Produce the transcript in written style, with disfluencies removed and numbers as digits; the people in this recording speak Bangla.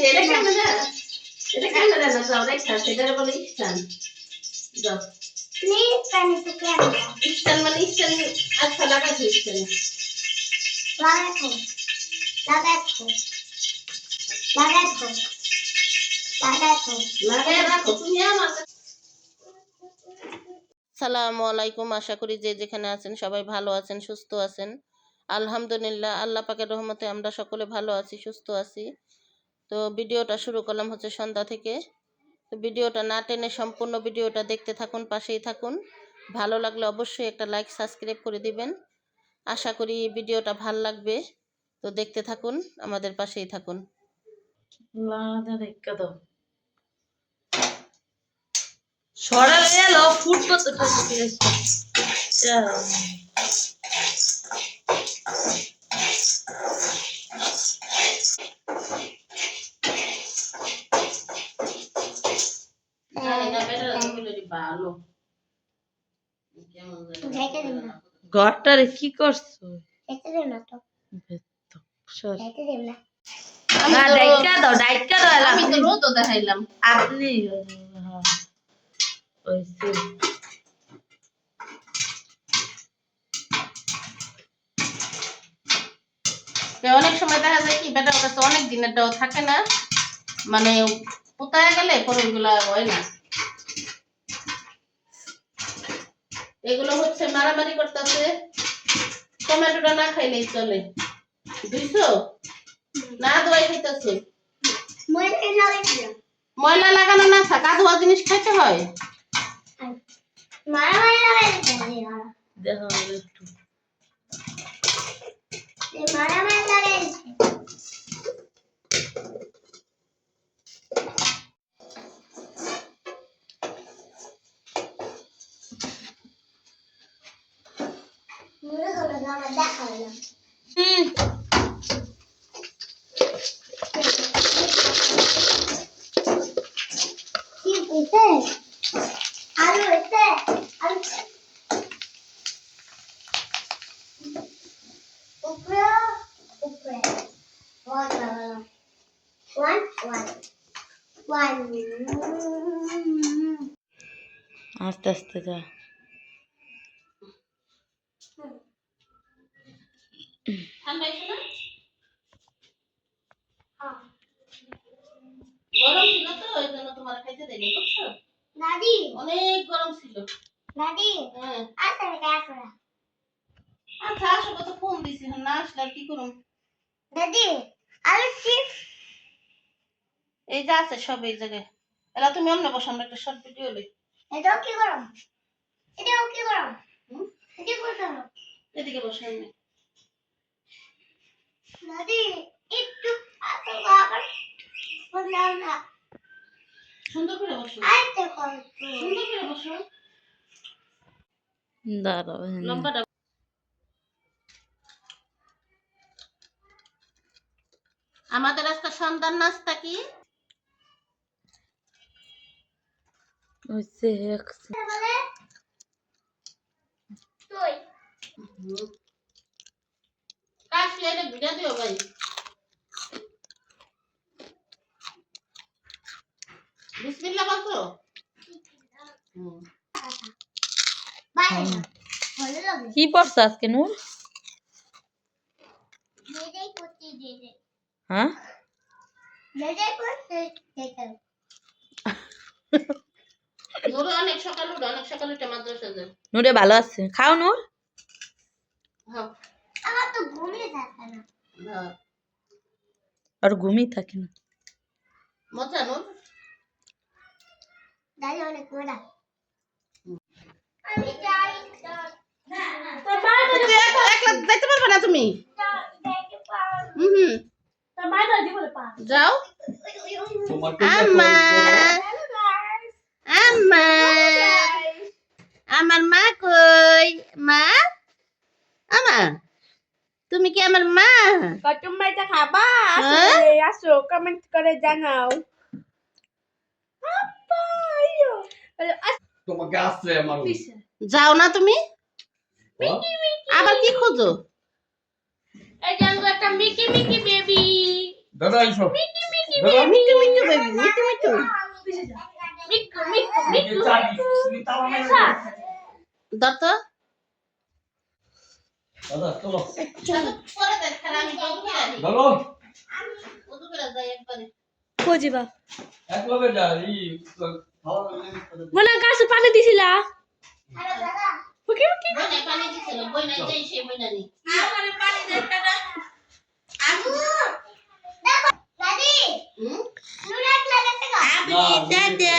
এটা ক্যামেরা না যাও দেখা সেটা বলে ইস্টান যাও প্লিজ পানি তো ক্যামেরা ইস্টান মানে ইস্টান আচ্ছা লাগাচ্ছি ইস্টান লাগাও লাগাই রাখো তুমি আমার আসসালামু আলাইকুম। আশা করি যে যেখানে আছেন সবাই ভালো আছেন, সুস্থ আছেন। আলহামদুলিল্লাহ, আল্লাহ পাকের রহমতে আমরা সকলে ভালো আছি, সুস্থ আছি। তো ভিডিওটা শুরু করলাম হচ্ছে সন্ধ্যা থেকে। তো ভিডিওটা না টেনে সম্পূর্ণ ভিডিওটা দেখতে থাকুন, পাশেই থাকুন। ভালো লাগলে অবশ্যই একটা লাইক সাবস্ক্রাইব করে দিবেন। আশা করি ভিডিওটা ভাল লাগবে। তো দেখতে থাকুন, আমাদের পাশেই থাকুন। সরাল গেল ফুট কতটা ভালো ঘরটারে কি করছো? ডাইকা দাও আমি তো রোদও দেখাইলাম। আপনি অনেক সময় দেখা যায় কি বেটার কাছে অনেক দিনের ডাও থাকে না, মানে পোতায় গেলে পরে ওইগুলা হয় না। এগুলো হচ্ছে মারামারি করতেছে, টমেটোটা না খাইলেই চলে। বুঝছো না? দোয়াই খাইতেছে, ময়লা লাগানো না থাক, আধোয়া জিনিস খাইতে হয়। দেখো একটু আস্তে আস্তে যা। ঠান্ডা হয়েছে না? গরম ছিল তো ওই জন্য তোমার খাইতে দেয়নি, বুঝছো? দাদি অনেক গরম ছিল। দাদি হ্যাঁ আচ্ছা আসো, কত ফোন দিছি, না আসলে আর কি করুম। দাদি আলু চিপস এই যা আছে সব এই জায়গায়। এলা তুমি অন্য বসো, আমরা একটা শর্ট ভিডিও লই। এটাও কি গরম হুম? এটা করতাম এদিকে বসো এমনি। দাদি একটু আতো বাবার বললাম না সুন্দর করে বসো, আইতে কত সুন্দর করে বসো। দাঁড়াও লম্বাটা আমাদের আজকে সন্ধ্যার নাস্তা কি? হচ্ছে বলে তুই কাশি এটা ভিজা দিও ভাই। বিসমিল্লাহ বলছো? বাইরে না ভালো লাগে কি পড়ছো আজকে নূর? যেটাই করতে যেতে হ্যাঁ যেটাই করতে যেতে নূর অনেক সকাল উঠে, অনেক সকাল উঠে মাদ্রাসা যায়। নূরে ভালো আছে, খাও নূর। হ্যাঁ আমার তো ঘুমিয়ে থাকে না হ্যাঁ আর ঘুমিয়ে থাকে না। মজা নূর। দাদি অনেক মজা আমি যাই তোর মা তুমি একলা যাইতে পারবে না তুমি? দেখতে পারো হুম তোর মা দাদি বলে পা যাও। আম্মা আম্মা আমার মা কই? মা আমা তুমি কি আমার মা? তোমরা এটা খাবা হ্যাঁ? আসো কমেন্ট করে জানাও তোমাকে আশ্রয় আমার যাও না তুমি, আবার কি খোঁজো? এই যে একটা মিকি মিকি বেবি দাদা এসো মিটু মিটু বেবি মিটু মিটু দাতা পরে দেখ খেলা আমি যাবো ওদু করে যাই একবারে কই যাবা মনে গাছে পানি দিছিলা বইনা পানি দিছিল বইনা যাই সেই বইনা নি আমারে পানি দেন কাটা আমু দাদি নুরাত লাগাতে গা আমি দাদা